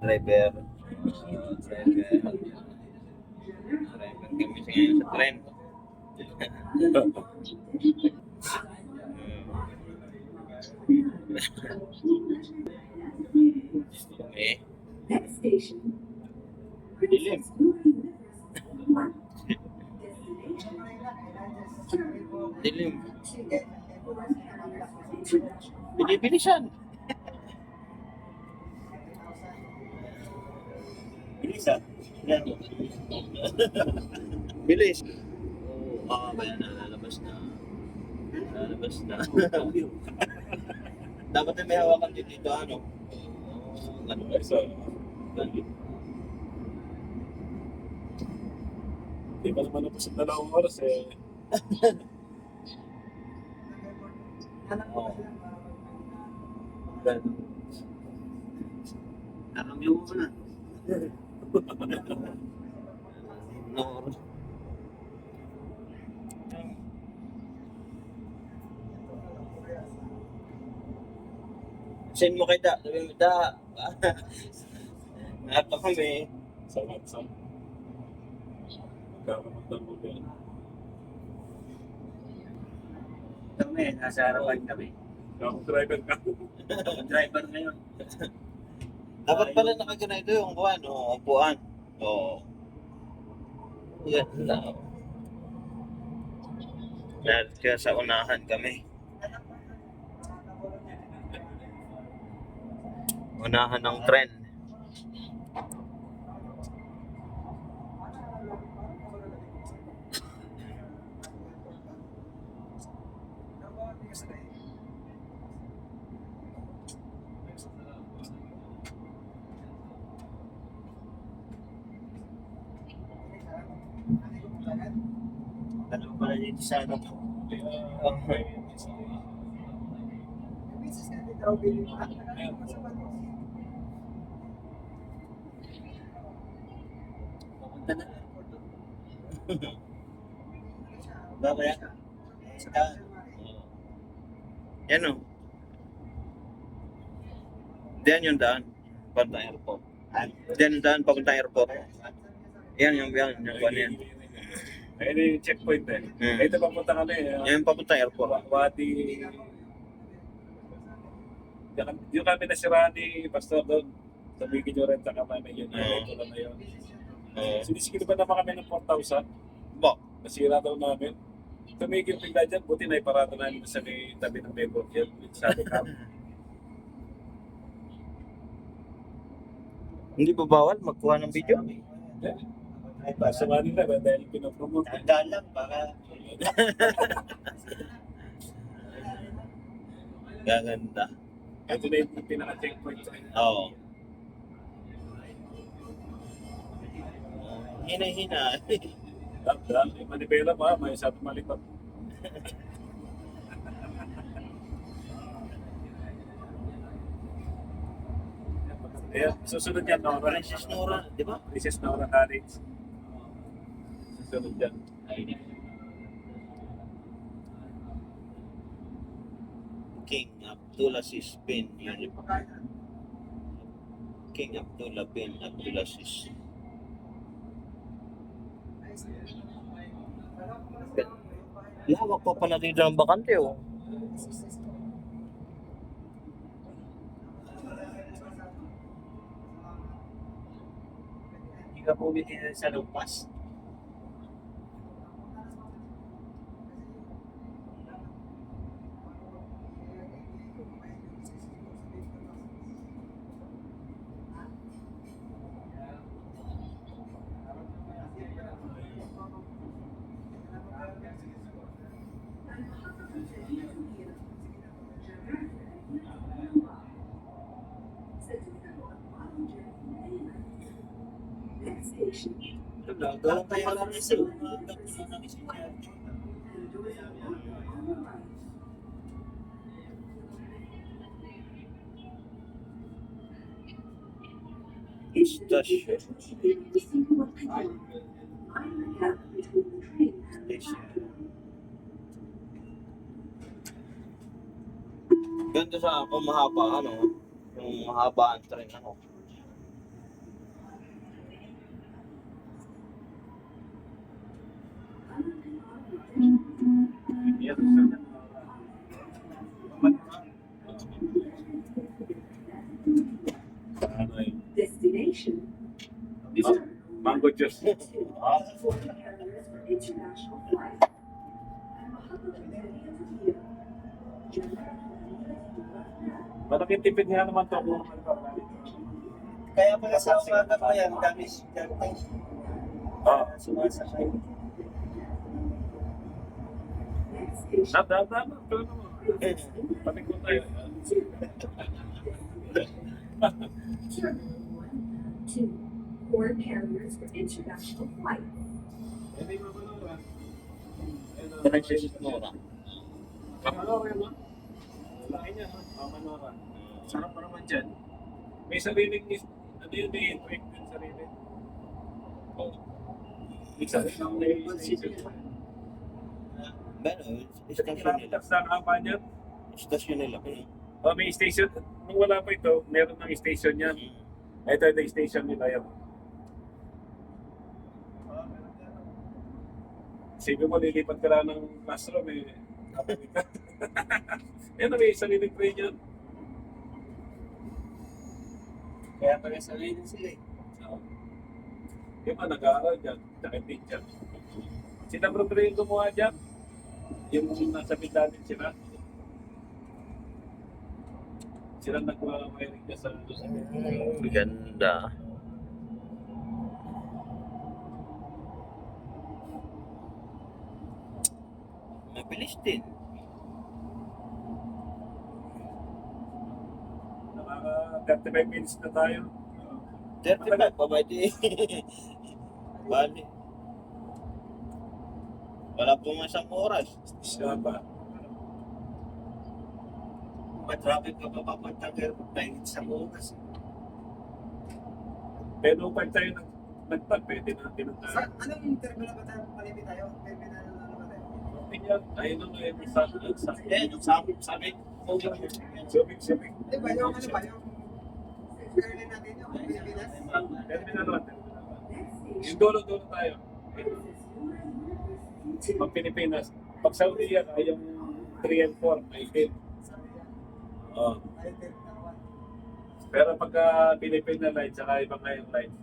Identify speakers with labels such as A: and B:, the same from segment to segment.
A: Driver. Driver. Driver kami ngayon sa tren. Eh,
B: Next station.
A: dilim. Dilim. Bilibilisan.
C: Bilisan. Yan.
A: Bilis. Oo, kaya nalalabas na. Nalalabas na. Dapat na may hawakan dito ano. Ganun. Ganun.
C: Di ba naman ako sa 2 oras eh.
A: Oo. Ganun. Nakamyo mo na. No. Send mo kay Da. Sabi mo, Da. Nato kami.
C: Sa WhatsApp. Magkakamatang mo yan.
D: Kami, nasa harapan kami.
C: Ako driver ka.
D: Driver ngayon.
A: Dapat pala nakaganito yung buwan, o upuan. Oo. Yan lang. Dahil kaya sa unahan kami. Unahan ng tren.
D: Dalawa pala dito sa ano. Papunta na airport. Ba kaya? Sa daan.
A: Yan o. Diyan yung daan. Papunta airport. Diyan yung daan papunta airport. Yan yung buwan yan.
C: Ayun yung checkpoint eh. Ito papunta kami.
A: Yan yung papunta airport.
C: Wadi. Yung kami nasiraan ni Pastor doon. Sabihin nyo rin sa kami yun. Ito lang na yun. Sinisigil ba naman kami ng 4,000?
A: Ba?
C: Nasira daw namin. Tumigil bigla dyan. Buti na iparado namin sa may tabi ng network yan. Sabi ka.
A: Hindi ba bawal magkuha ng video?
C: Sa Manila ba? Dahil pinapromote.
D: Tandaan lang, baka
A: Gaganda.
C: Ito na yung pinaka-checkpoint sa inyo.
A: Oo. Hina-hina.
C: Dahil yung manibela pa, may sabi malipat. Ayan, susunod yan, Nora.
A: Princess Nora, di ba?
C: Princess Nora College. Susunod yan.
A: King Abdulaziz bin King Abdullah bin Abdulaziz. Lawak pa pala dito ng bakante oh.
D: hindi ka pumiti sa lumpas.
B: Next station.
D: Galang tayo lang isa.
A: Station. Ganda sa ako mahaba ano. Yung mahaba ang train ako.
C: Mango juice.
B: Four carriers for international flights.
C: Malaking tipid nga naman to kung
D: Kaya pala sa umaga ko yan, dami dami
C: Oh,
D: sumasakay.
B: Next station.
C: tama. Pero naman. Patik ko tayo.
B: Terminal 1, 2. Four carriers for international flights.
C: Hindi mo manora.
A: Diretso mo na.
C: Manora yun, no? Laki niya, no? Manora. Sarap pa naman dyan. May sariling, ano yun, may drink din sarili. Oh. May sariling may
A: Bueno,
C: Sa
A: station nila.
C: kilometers na kampanya.
A: Station nila.
C: Oh, may station. Nung wala pa ito, meron ng station yan. Ito yung station nila yan. Sabi mo, lilipat ka lang ng classroom eh. Yan na, may sariling train yan.
D: Kaya pala sa rin sila eh.
C: Yung mga nag-aaral dyan, tsaka teacher. Sila bro yung gumawa dyan. Yung nasa Pindanin sila. Sila nagwa-wiring dyan sa...
A: Ganda. Mabilis din.
C: Nakaka 35 minutes na tayo.
A: 35, pabadi. Bali. Wala po man isang oras.
C: Siya ba?
D: Matraffic ka pa papuntang airport, mahigit sa oras.
C: Pero pag tayo nagtag, pwede natin ang
E: Sa anong terminal ba tayo? Palibig tayo? Terminal ano ba tayo?
C: ayun ang ngayon sa
D: Eh, nung sabi ko,
C: Subing.
E: Di ba yung ano ba? Yung airline natin yung Pilipinas?
C: Terminal 1.
B: Next
C: Yung
B: station.
C: dulo-dulo tayo. Pag Pilipinas. Pag Saudi yan, ay yung 3 and 4, may hit. Oh.
E: Ay, terminal 1.
C: Pero pagka Filipina line, saka ibang ngayong line.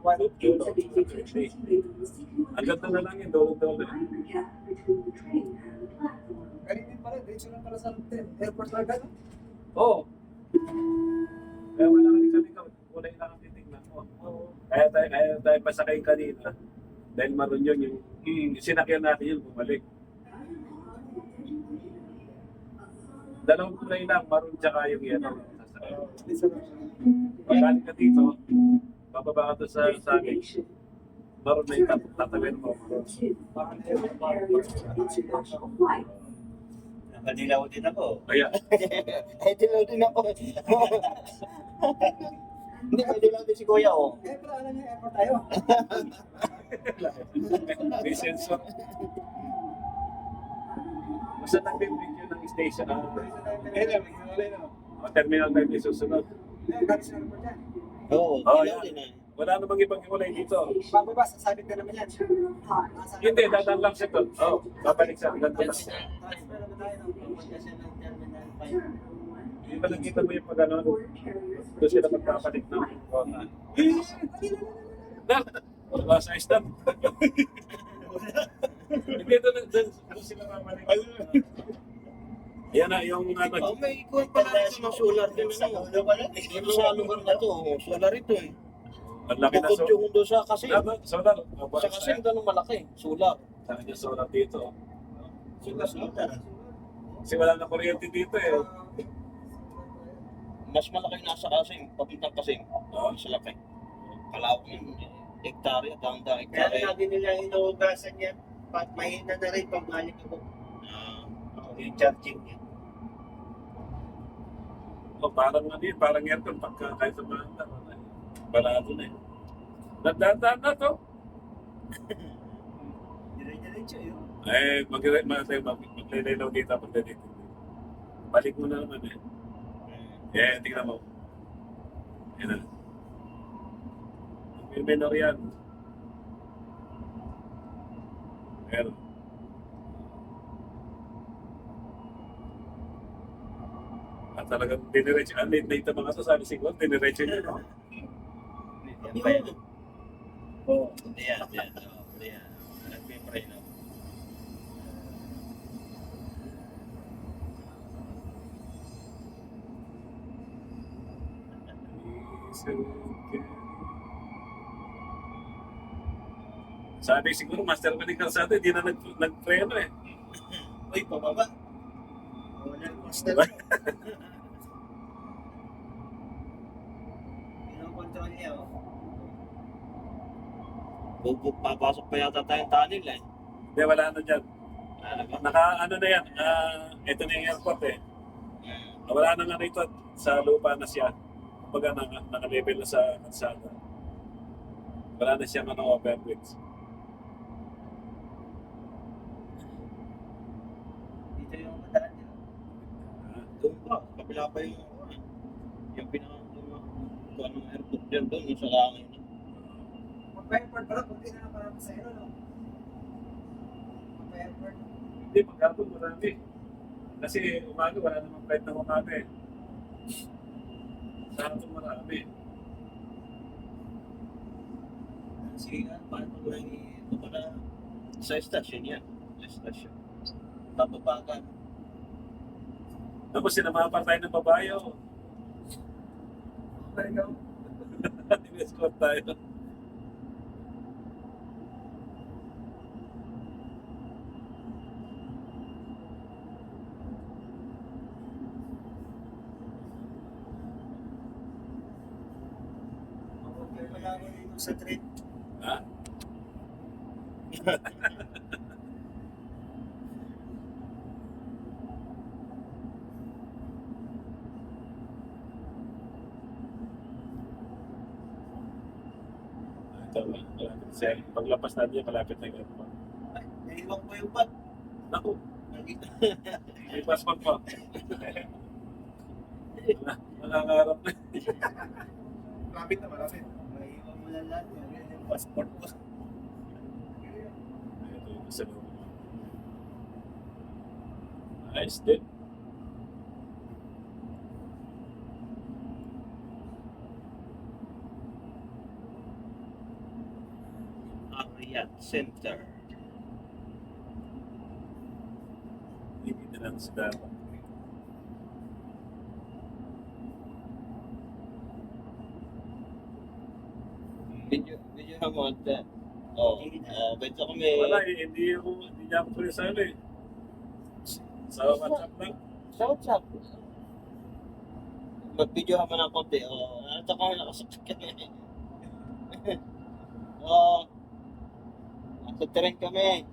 C: Dulo. Ang ganda na lang yung dulo-dulo.
E: Galing din pala, diretso lang pala sa airport lang gano'n.
C: Oo. Kaya wala ka kulay lang ang titignan mo. Kaya tayo pasakay kanina. Dahil maroon yun, yung sinakyan natin yun, bumalik. Dalawang kulay lang, maroon tsaka yung yan. Pag galing ka dito, bababa ka doon sa akin, maroon na yung tatawin mo.
B: International flight.
D: nakadilaw din ako.
C: Kaya,
A: Ay, dilaw din ako. Hindi, may dilaw din si Kuya, oh.
E: Eh, pero alam niyo, airport tayo.
C: may sensor. Basta nag-video ng station. Terminal 5 yung susunod.
E: Eh, galing sa airport yan.
A: Oo,
C: Oh,
A: dilaw
C: yan.
A: din eh.
C: Wala namang ibang kulay dito.
E: Bago ba, sasabit ka naman yan.
B: Terminal 5.
E: Nasa-
C: Hindi, dadaan lang siya doon. Oo, babalik sa ganito lang.
E: Transfer naman tayo ng
D: Pumunta siya ng Terminal 5.
B: Terminal 1.
C: Hindi ba nakita mo yung pag-ano?
B: Four carriers for
C: Doon sila magpapalit ng kota. Wala sa stop. Hindi, doon sila babalik. Yan na, yung ano.
A: Oh, may kuha pala ito ng solar din.
D: Sa
A: Ano?
D: dulo pala.
A: Dito sa lugar na to, oh, solar ito eh.
C: Ang laki na
A: Bukod yung doon sa kasi.
C: solar.
A: Sa kasi ganun malaki, solar.
C: Saan yung solar dito?
D: Suga-suga.
C: Kasi wala na kuryente dito eh.
A: Mas malaki nasa kasing, papuntang kasing. Mas laki. Kalawak ng hektarya, dang-dang
D: Kaya
A: hektarya.
D: lagi nila inuugasan yan. Pag mahina na rin, pag balik ako.
A: Ah,
D: Yung charging niya.
C: O parang ano yun, parang aircon pagka kahit sa mga balado na yun. Nagdadaan na to.
D: Dire-diretso yun.
C: Eh, maglililaw dito pag dito. Balik mo na naman eh. Eh, tingnan mo. Yan na. May menor yan. Meron. At talagang diniretso. Late na mga to, sabi siguro, diniretso nyo. No?
D: Yan pa yan.
C: Oo.
A: Hindi yan, hindi yan. Hindi yan. Nagpipray na.
C: Sabi siguro, Master Maling Calzado, hindi na nagpreno eh.
D: Uy, pababa. Wala yung master. Pinokontrol niya, oh.
A: Papasok pa yata tayong tunnel eh.
C: Hindi, wala ano dyan.
A: Ano ba?
C: Ano na yan, ito na yung airport eh. Wala na nga rito sa lupa na siya. Kumbaga naka-level na sa kalsada. Wala na siya overbridge.
D: Dito yung madaan niya.
A: Doon pa, kabila pa yung kung anong airport dyan doon, yung sa langit.
E: Magpa-airport pala, kunti na lang parang sa no? Magpa-airport.
C: Hindi, maghapon marami. Kasi umaga wala namang flight na umaga eh. Sa hapon marami.
A: Sige nga, paano ko lang ito pala sa station yan. Sa station. Papabagan.
C: Tapos sinamapan tayo ng babae oh.
E: Ikaw,
C: Escort tayo.
D: Okay, wala ko dito sa trip.
C: Ha? Ito, malapit. Paglapas natin yan, malapit na yung airport.
D: Ay, naiwan ko yung bag.
C: Naku,
D: Nakita.
C: may passport pa. Nangangarap na.
E: malapit na malapit.
D: Naiwan mo lang lahat. Yan yung passport ko.
C: Ito yung sa loob. Ayos din.
A: Ariat Center.
C: Hindi na lang sa dapat.
A: Video na mo ate. Beto kami.
C: Wala eh, hindi niya ako tuloy sa ano eh. Sa WhatsApp lang.
A: Sa WhatsApp. Mag-video ka ng konti. Ito kami nakasakit kami. Nasa tren kami.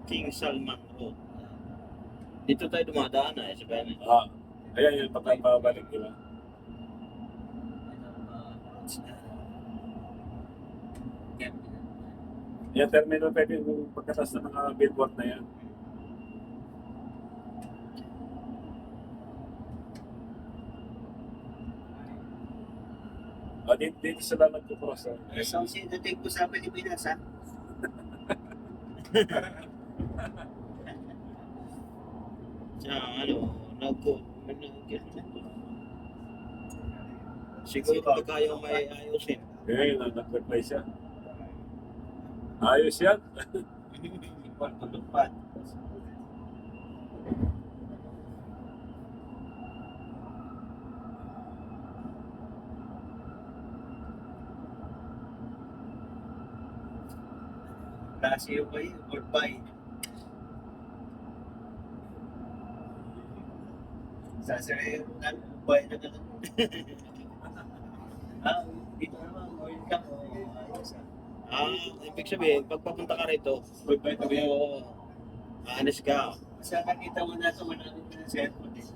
A: King Salman Road. Dito tayo dumadaan sa Benin.
C: Ayan yung pagpapabalik nila. Yan terminal pwede yung pagkatas ng mga billboard na yan. Dito sila nagkukross.
D: So, dating ko sa Pilipinas, ha?
A: Siguro pag ayaw may ayusin.
C: Ngayon, nag-reply siya. Ayos yan.
D: Pagtulugpan. Klase yung kayo, goodbye. Sasabihin, goodbye na ka. Dito naman, welcome. Ayos,
A: Ibig sabihin, pag papunta ka rito,
C: Goodbye to you.
A: aalis ka.
D: Sa nakita mo na ito, malapit na sa airport eh.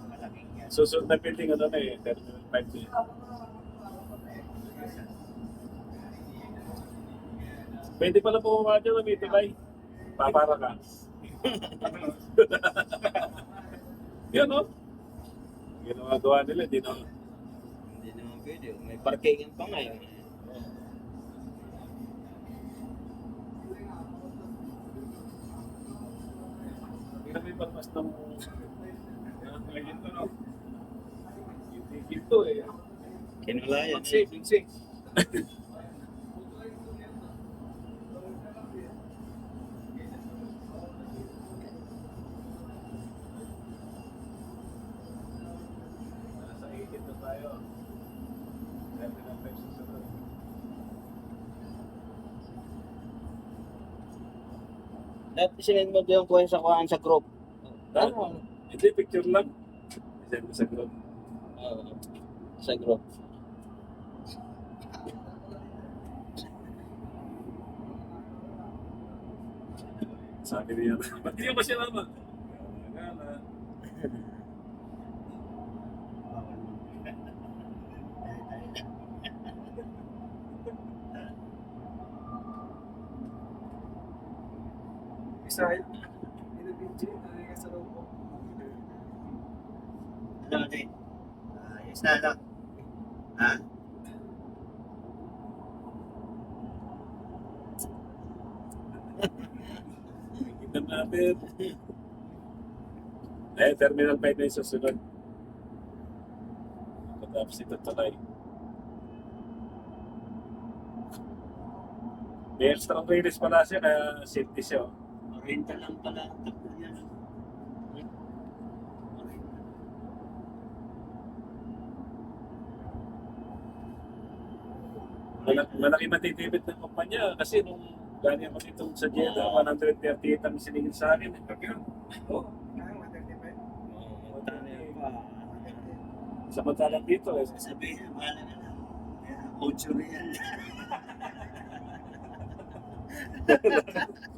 D: Malaking yan.
C: Susunod na building ano na eh, Terminal 5 na eh. Pwede pala pumawa dyan ng Mitulay. Papara ka. Yan o. Ginagawa nila, di na.
A: Hindi naman pwede. May parkingan pa ngayon.
C: palmas ng ito, no? Ito eh.
A: Kinulayan.
C: Pinsing. Nasa 18 na tayo. 7 na tayo susunod.
A: At sinend mo yung kuha sa kuhaan sa group.
C: Ano? Hindi, picture lang. Isend mo sa group.
A: Sa group.
C: Sabi niya, ba't di ba siya naman? Gala.
E: Israel. Pinabidyo. Talaga sa loob ko.
D: Ano natin? Ayos na lang. Ha?
C: Kita natin. Terminal 5 na yung susunod. Tapos ito talay. May extra release pala siya kaya safety siya.
D: Oriental lang pala. Takbo yan.
C: Malaki matitipid ng kumpanya kasi nung galing ako dito sa Jeddah, 138 ang siningil sa akin. Oh,
E: Kaya 135.
C: samantalang dito eh.
D: Sabihin, mahal na lang. Ocho real.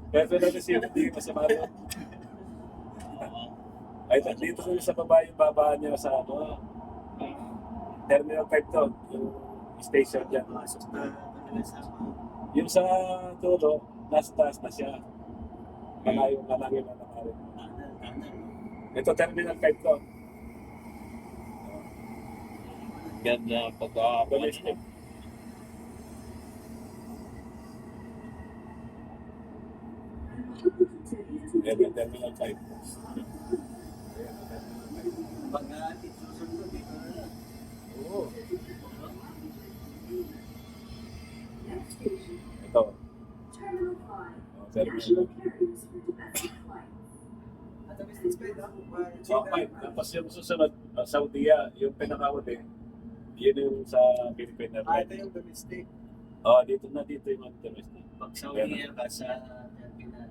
C: Kaya ito na kasi hindi masama doon. Ay, dito kami sa baba yung babaan niya sa ano, Terminal 5 to, yung station dyan.
D: Masok na talaga sa
C: Yung sa tulo, nasa taas na siya. Malayo na lang yung lalakarin.
D: tanal.
C: Ito Terminal 5 to.
A: Ganda pagka
C: Domestic. Yan yung Terminal 5.
D: Pag susunod dito na lang.
C: Oo.
B: Next station,
C: Ito.
B: Terminal 5,
C: Oh, Terminal
B: national carriers for domestic flights.
E: At the business bed, ha?
C: So, 5. Tapos yung susunod, Saudia, yung pinakawali, yun yung sa Philippine
E: Ito
C: Airlines.
E: yung domestic.
C: Oh, dito yung mga domestic.
D: Pag Saudi ka sa terminal.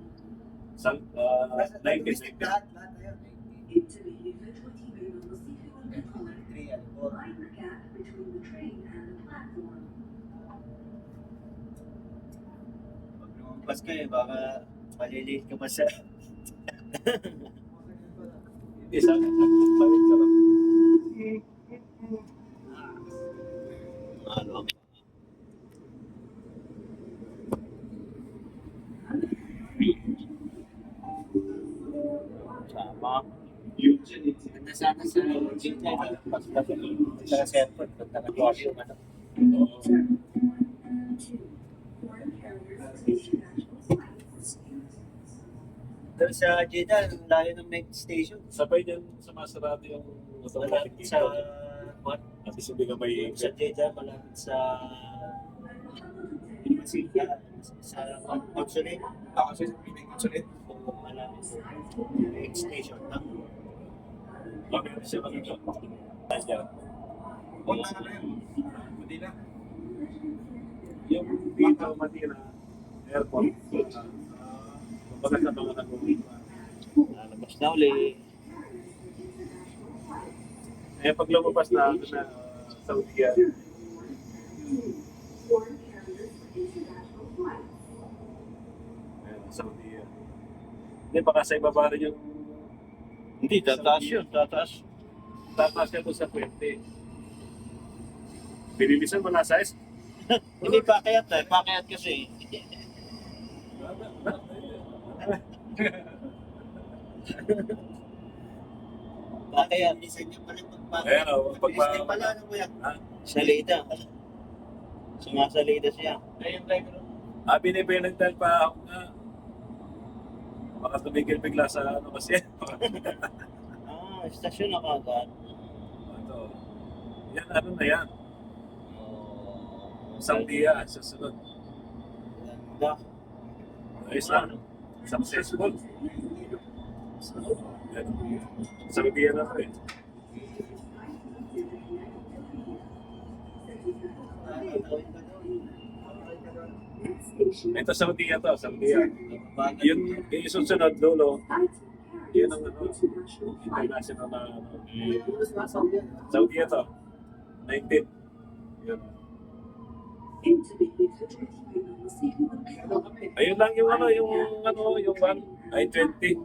C: Sa
E: Nasa domestic
C: 19.
E: lahat na yun.
B: انتبه لفجوة بين الرصيف والقطار.
D: Real. Or
B: Mind the gap between the train and the platform.
D: pag lumampas kayo, baka malilate ka pa sa
C: Hindi sa balik ka lang.
A: ano. Sama.
D: Ganda sana sa Jeddah. Sa airport. Punta ka dito yung ano.
B: Terminal 1 and 2, foreign carriers to international flights.
D: Doon sa Jeddah, ang layo ng next station.
C: Sabay niyan sumasarado yung automatic
D: Malapit sa
C: gate. At least hindi ka may
D: sa Jeddah, malapit sa Masika, sa consulate.
E: Ako siya sa Pinay Consulate.
D: O malapit sa next station ng
C: meron siya magiging. Kanya.
E: Punta na lang yun. Manila.
C: Yung dito, Manila, airport, kumbaga sa mga nag-uwipa.
A: Lalabas na uli.
C: Eh, pag lumabas na ako na Saudi
B: Foreign carriers for international flights.
C: Saudi Hindi, baka sa ibaba rin yung
A: Hindi, tataas yun. Tataas.
C: tataas niya doon sa puwente. Pinilisan mo nasa S.
A: Hindi, pakayat eh. Pakayat kasi.
D: Kaya minsan niya pala
C: Ayan o,
D: Pag-listing pala, ano kuya?
A: Salida. Sumasalida siya.
C: Binibilang dahil pa ako nga. Baka tumigil bigla sa ano kasi
A: Stasyon na kagad.
C: Ito. Yan, ano na yan? Saudia, susunod.
A: Ganda.
C: Ayos na. Successful. Yan. Saudia na to eh. Ito Saudia to, Saudia. Yung susunod dulo, yun ang ano, international na ano. Saudia to. 19. Yun. Ayun lang yung ano, yung van ay 20.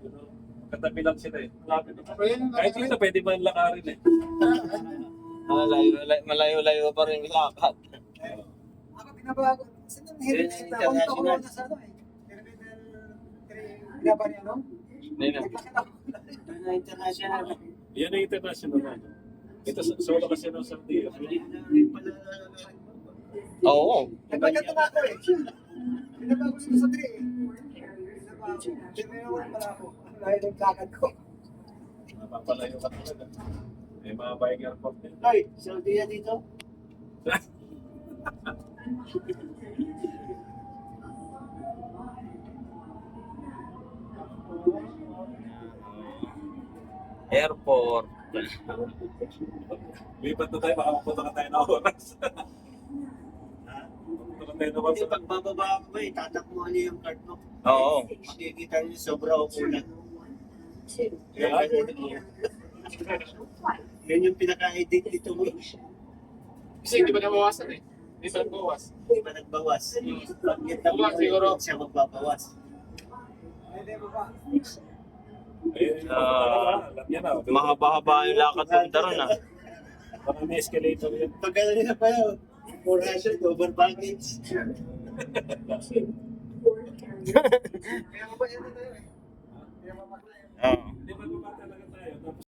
C: Yun, katabi lang sila eh. Kahit dito pwede man lakarin eh.
A: Malayo-layo pa rin yung lakad.
E: Ako binabago. Saan yung Heritage? Ako nito ko na sa ano eh. Heritage 3. Binaba niya, no? Naglakit ako.
A: International.
C: Yan ang international na. Ito solo kasi ng Saudia.
A: Oo.
E: Nagbagat na ako eh. Binabago sila sa 3 eh. Binabago. Binabago pala ako. Dahil yung lakad ko.
C: Mapapalayo ka talaga. May mga buying airport din.
A: Ay, Saudia dito. Airport.
C: Lipat na tayo, baka mapunta ka tayo na oras. Mapunta ka tayo na
D: Hindi,
C: oras.
D: pagbababa ko ba eh, tatakbo niyo yung card mo.
A: Oo.
D: Makikita niyo sobra o kulang.
C: Yeah.
D: Yan yung pinaka-edit dito mo.
F: Kasi hindi ba nabawasan eh? Hindi ba nabawas?
D: Hindi pa nagbawas. Pag yan
F: Bawas siguro.
D: siya magbabawas.
E: Hindi mo ba?
C: Ayun, alam niya na.
A: Mahaba-haba yung lakad punta ron ah.
C: Baka may escalator yan.
D: Pag ano na pa yun, 400 over baggage.
E: Kaya mo ba yan na tayo eh? Kaya mo ba tayo?
A: Oo.
C: Hindi ba talaga tayo? Tapos